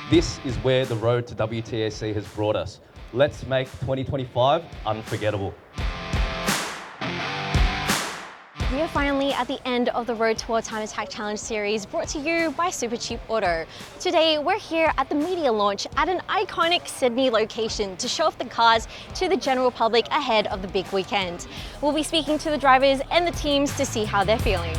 This is where the road to WTAC has brought us. Let's make 2025 unforgettable. We are finally at the end of the Road to World Time Attack Challenge series brought to you by Supercheap Auto. Today we're here at the media launch at an iconic Sydney location to show off the cars to the general public ahead of the big weekend. We'll be speaking to the drivers and the teams to see how they're feeling.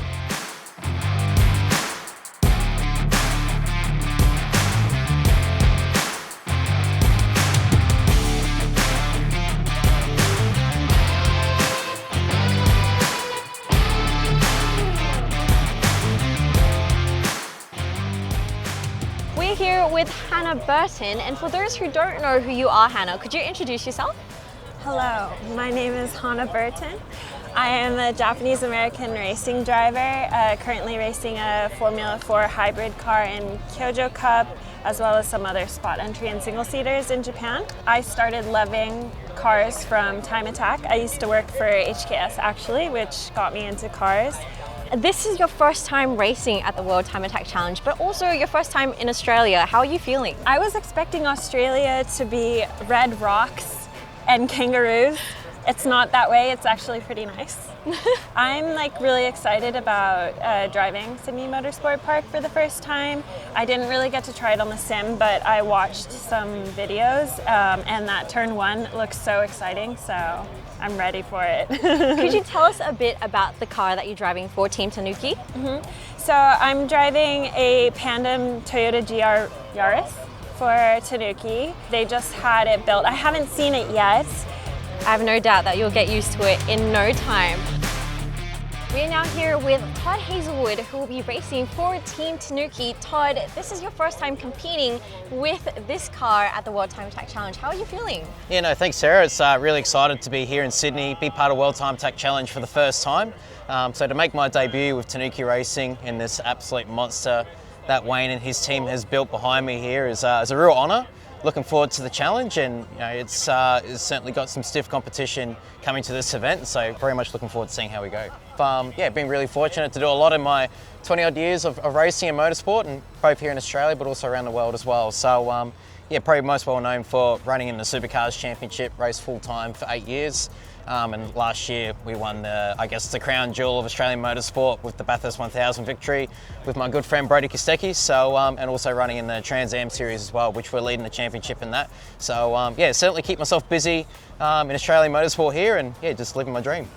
We're here with Hannah Burton, and for those who don't know who you are, Hannah, could you introduce yourself? Hello, my name is Hannah Burton. I am a Japanese-American racing driver, currently racing a Formula 4 hybrid car in SCA Club, as well as some other spot entry and single-seaters in Japan. I started loving cars from Time Attack. I used to work for HKS actually, which got me into cars. This is your first time racing at the World Time Attack Challenge, but also your first time in Australia. How are you feeling? I was expecting Australia to be red rocks and kangaroos. It's not that way, it's actually pretty nice. I'm really excited about driving Sydney Motorsport Park for the first time. I didn't really get to try it on the sim, but I watched some videos and that turn 1 looks so exciting, so I'm ready for it. Could you tell us a bit about the car that you're driving for Team Tanuki? So I'm driving a Pandem Toyota GR Yaris for Tanuki. They just had it built. I haven't seen it yet. I have no doubt that you'll get used to it in no time. We are now here with Todd Hazelwood, who will be racing for Team Tanuki. Todd, this is your first time competing with this car at the World Time Attack Challenge. How are you feeling? Yeah, no, thanks, Sarah. It's really excited to be here in Sydney, be part of World Time Attack Challenge for the first time. So to make my debut with Tanuki Racing in this absolute monster that Wayne and his team has built behind me here is a real honour. Looking forward to the challenge, and it's certainly got some stiff competition coming to this event, so very much looking forward to seeing how we go. Been really fortunate to do a lot in my 20 odd years of racing and motorsport, and both here in Australia but also around the world as well. So probably most well known for running in the Supercars Championship, raced full time for 8 years. And last year we won the crown jewel of Australian motorsport with the Bathurst 1000 victory with my good friend Brodie Kostecki. So and also running in the Trans Am series as well, which we're leading the championship in that. So certainly keep myself busy in Australian motorsport here, and just living my dream.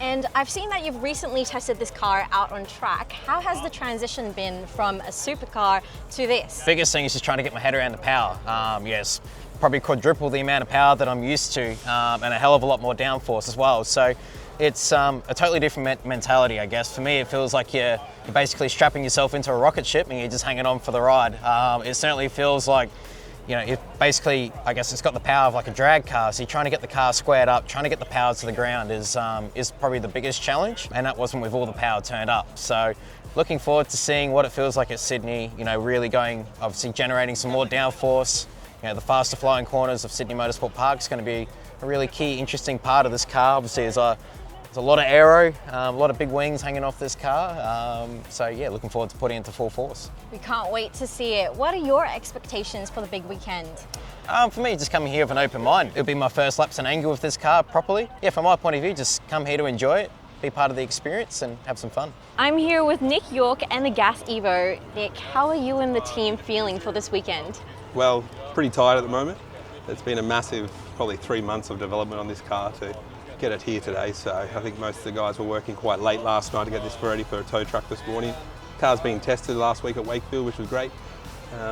And I've seen that you've recently tested this car out on track. How has the transition been from a supercar to this? Biggest thing is just trying to get my head around the power. Yes. Probably quadruple the amount of power that I'm used to, and a hell of a lot more downforce as well. So it's a totally different mentality, I guess. For me, it feels like you're basically strapping yourself into a rocket ship and you're just hanging on for the ride. It certainly feels like, it's got the power of like a drag car. So you're trying to get the car squared up, trying to get the power to the ground is probably the biggest challenge, and that wasn't with all the power turned up. So looking forward to seeing what it feels like at Sydney, really going, obviously generating some more downforce. The faster flowing corners of Sydney Motorsport Park is going to be a really key, interesting part of this car. Obviously, there's a lot of aero, a lot of big wings hanging off this car. Looking forward to putting it into full force. We can't wait to see it. What are your expectations for the big weekend? For me, just coming here with an open mind. It'll be my first laps and angle with this car properly. From my point of view, just come here to enjoy it, be part of the experience and have some fun. I'm here with Nick York and the Gas Evo. Nick, how are you and the team feeling for this weekend? Well, pretty tired at the moment. It's been a massive, probably 3 months of development on this car to get it here today. So I think most of the guys were working quite late last night to get this ready for a tow truck this morning. Car's been tested last week at Wakefield, which was great.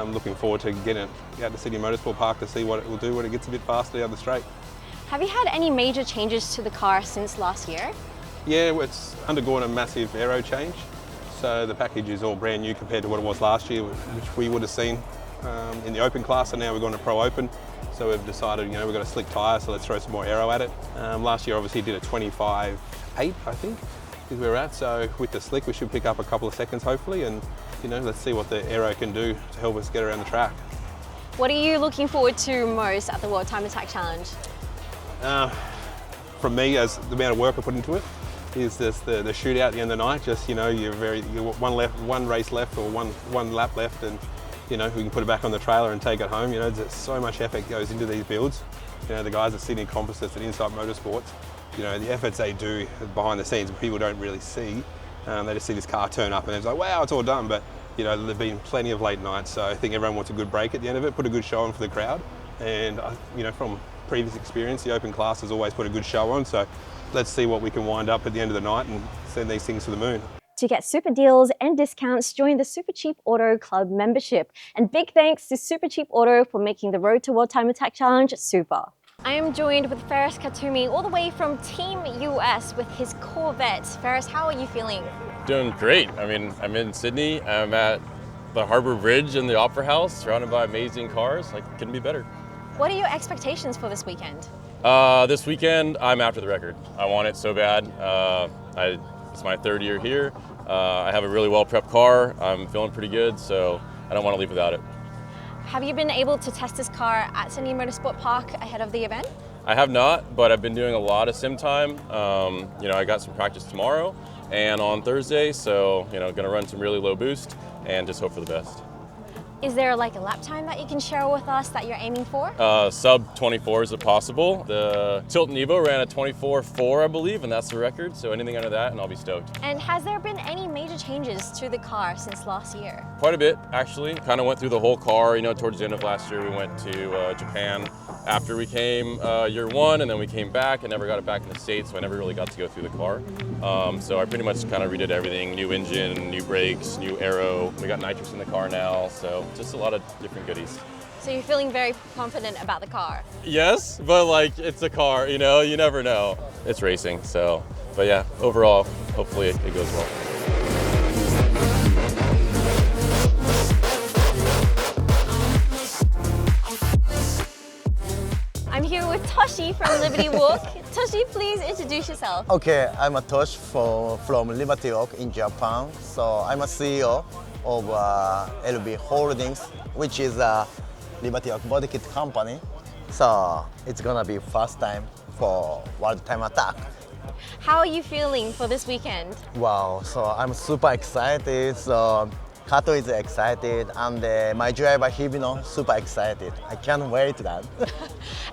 Looking forward to getting it out to Sydney Motorsport Park to see what it will do when it gets a bit faster down the straight. Have you had any major changes to the car since last year? Yeah, it's undergone a massive aero change. So the package is all brand new compared to what it was last year, which we would have seen in the open class, and now we're going to pro open. So we've decided, we've got a slick tyre, so let's throw some more aero at it. Last year obviously did a 25.8, I think, is where we're at. So with the slick, we should pick up a couple of seconds hopefully, and let's see what the aero can do to help us get around the track. What are you looking forward to most at the World Time Attack Challenge? From me, as the amount of work I put into it, is just the shootout at the end of the night. Just you're one race left or one lap left, and we can put it back on the trailer and take it home. There's so much effort goes into these builds. The guys at Sydney Composites and Insight Motorsports, the efforts they do behind the scenes, people don't really see. They just see this car turn up and it's like, wow, it's all done. But there've been plenty of late nights, so I think everyone wants a good break at the end of it, put a good show on for the crowd. And from previous experience, the open class has always put a good show on. So let's see what we can wind up at the end of the night and send these things to the moon. To get super deals and discounts, join the Supercheap Auto Club membership. And big thanks to Supercheap Auto for making the Road to World Time Attack Challenge super. I am joined with Feras Katumi all the way from Team US with his Corvette. Feras, how are you feeling? Doing great. I mean, I'm in Sydney. I'm at the Harbour Bridge in the Opera House, surrounded by amazing cars. Like, couldn't be better. What are your expectations for this weekend? This weekend, I'm after the record. I want it so bad. It's my third year here. I have a really well-prepped car. I'm feeling pretty good, so I don't want to leave without it. Have you been able to test this car at Sydney Motorsport Park ahead of the event? I have not, but I've been doing a lot of sim time. I got some practice tomorrow and on Thursday, so gonna run some really low boost and just hope for the best. Is there like a lap time that you can share with us that you're aiming for? Sub 24 is it possible. The Tilton Evo ran a 24.4, I believe, and that's the record. So anything under that, and I'll be stoked. And has there been any major changes to the car since last year? Quite a bit, actually. Kind of went through the whole car. Towards the end of last year, we went to Japan after we came year one, and then we came back and never got it back in the States, so I never really got to go through the car. So I pretty much kind of redid everything: new engine, new brakes, new aero. We got nitrous in the car now, so just a lot of different goodies. So you're feeling very confident about the car? Yes, but like, it's a car, you never know. It's racing, so, but yeah, overall, hopefully it goes well. I'm here with Toshi from Liberty Walk. Toshi, please introduce yourself. Okay, I'm a Tosh from Liberty Walk in Japan. So I'm a CEO of LB Holdings, which is a Liberty Walk body kit company. So it's gonna be first time for World Time Attack. How are you feeling for this weekend? Wow, so I'm super excited. So Kato is excited, and my driver Hibino super excited. I can't wait to that.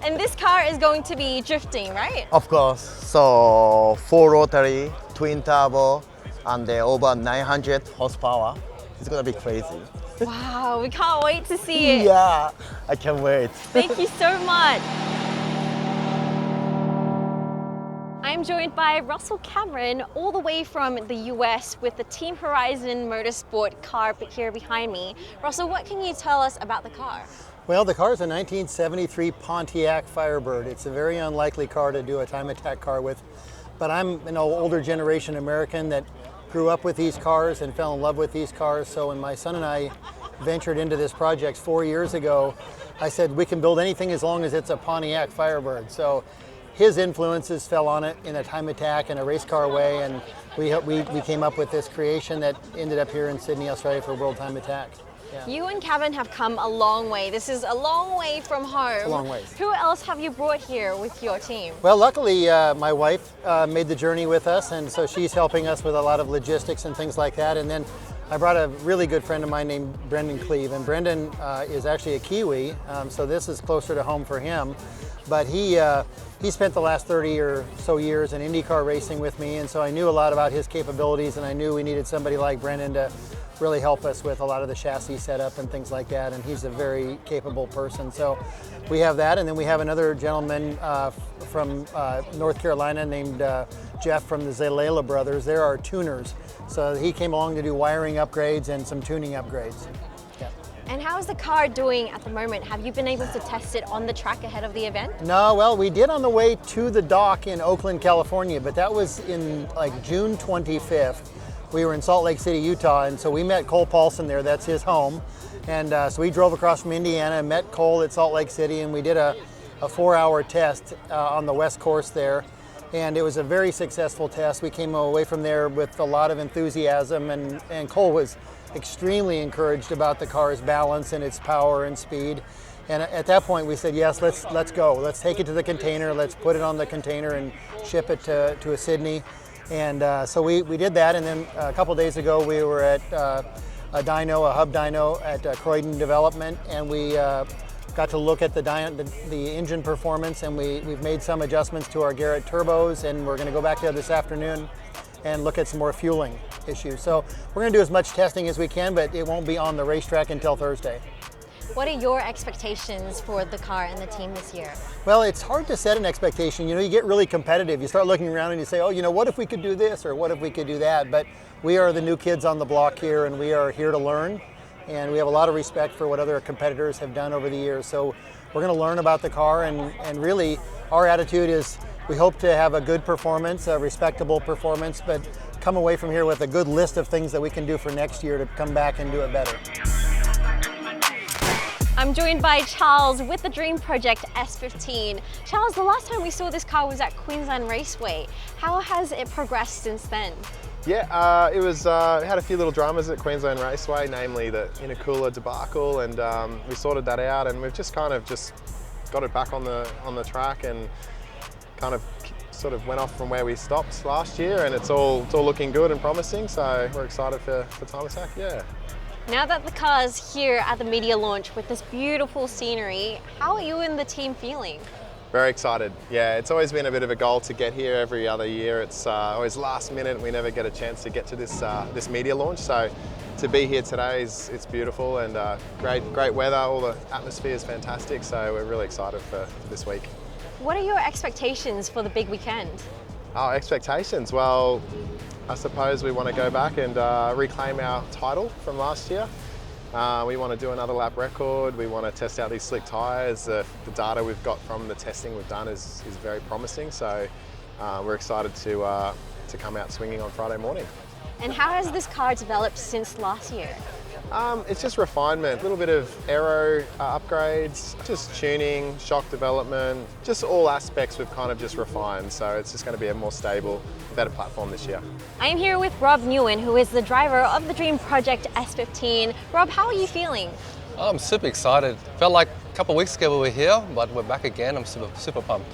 And this car is going to be drifting, right? Of course. So 4 rotary, twin turbo, and over 900 horsepower. It's gonna be crazy. Wow, we can't wait to see it. Yeah, I can't wait. Thank you so much. I'm joined by Russell Cameron all the way from the US with the Team Horizon Motorsport car here behind me. Russell, what can you tell us about the car? Well, the car is a 1973 Pontiac Firebird. It's a very unlikely car to do a time attack car with, but I'm an older generation American that grew up with these cars and fell in love with these cars. So when my son and I ventured into this project 4 years ago, I said we can build anything as long as it's a Pontiac Firebird. So his influences fell on it in a time attack and a race car way, and we came up with this creation that ended up here in Sydney, Australia for World Time Attack. Yeah. You and Kevin have come a long way. This is a long way from home. It's a long way. Who else have you brought here with your team? Well, luckily my wife made the journey with us, and so she's helping us with a lot of logistics and things like that. And then I brought a really good friend of mine named Brendan Cleve, and Brendan is actually a Kiwi, so this is closer to home for him. But he spent the last 30 or so years in IndyCar racing with me, and so I knew a lot about his capabilities, and I knew we needed somebody like Brendan to really help us with a lot of the chassis setup and things like that, and he's a very capable person. So we have that, and then we have another gentleman from North Carolina named Jeff from the Zalala brothers. They're our tuners. So he came along to do wiring upgrades and some tuning upgrades. Yeah. And how is the car doing at the moment? Have you been able to test it on the track ahead of the event? No, well, we did on the way to the dock in Oakland, California, but that was in like June 25th. We were in Salt Lake City, Utah, and so we met Cole Paulson there. That's his home. And so we drove across from Indiana and met Cole at Salt Lake City, and we did a 4-hour test on the West Course there. And it was a very successful test. We came away from there with a lot of enthusiasm, and Cole was extremely encouraged about the car's balance and its power and speed. And at that point we said, yes, let's go. Let's take it to the container. Let's put it on the container and ship it to a Sydney. And so we did that, and then a couple days ago we were at a dyno, a hub dyno at Croydon Development, and we got to look at the engine performance, and we've made some adjustments to our Garrett turbos, and we're going to go back there this afternoon and look at some more fueling issues. So we're going to do as much testing as we can, but it won't be on the racetrack until Thursday. What are your expectations for the car and the team this year? Well, it's hard to set an expectation. You know, you get really competitive. You start looking around and you say, oh, you know, what if we could do this or what if we could do that? But we are the new kids on the block here, and we are here to learn. And we have a lot of respect for what other competitors have done over the years. So we're going to learn about the car, and really our attitude is we hope to have a good performance, a respectable performance, but come away from here with a good list of things that we can do for next year to come back and do it better. I'm joined by Charles with the Dream Project S15. Charles, the last time we saw this car was at Queensland Raceway. How has it progressed since then? Yeah, it had a few little dramas at Queensland Raceway, namely the intercooler debacle, and we sorted that out, and we've just got it back on the track, and kind of sort of went off from where we stopped last year, and it's all looking good and promising. So we're excited for Time Attack. Yeah. Now that the car's here at the media launch with this beautiful scenery, how are you and the team feeling? Very excited. Yeah, it's always been a bit of a goal to get here every other year. It's always last minute, and we never get a chance to get to this media launch. So to be here today it's beautiful, and great weather. All the atmosphere is fantastic. So we're really excited for this week. What are your expectations for the big weekend? Oh, expectations. Well, I suppose we want to go back and reclaim our title from last year. We want to do another lap record. We want to test out these slick tyres. The data we've got from the testing we've done is very promising. So we're excited to come out swinging on Friday morning. And how has this car developed since last year? It's just refinement, a little bit of aero upgrades, just tuning, shock development, just all aspects we've kind of just refined. So it's just going to be a more stable, better platform this year. I am here with Rob Nguyen, who is the driver of the Dream Project S15. Rob, how are you feeling? I'm super excited. Felt like a couple of weeks ago we were here, but we're back again. I'm super pumped.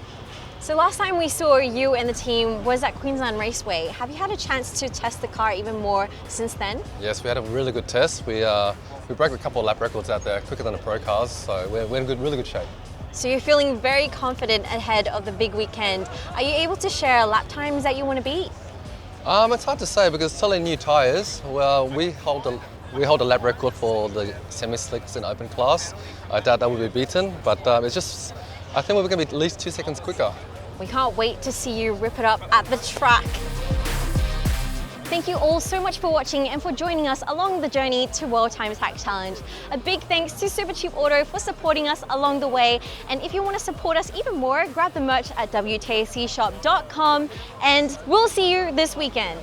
So last time we saw you and the team was at Queensland Raceway. Have you had a chance to test the car even more since then? Yes, we had a really good test. We broke a couple of lap records out there, quicker than the pro cars, so we're in really good shape. So you're feeling very confident ahead of the big weekend. Are you able to share lap times that you want to beat? It's hard to say because it's totally new tyres. Well, we hold a lap record for the semi-slicks in open class. I doubt that will be beaten, but I think we're going to be at least 2 seconds quicker. We can't wait to see you rip it up at the track. Thank you all so much for watching and for joining us along the journey to World Time Attack Challenge. A big thanks to Supercheap Auto for supporting us along the way. And if you want to support us even more, grab the merch at WTACshop.com, and we'll see you this weekend.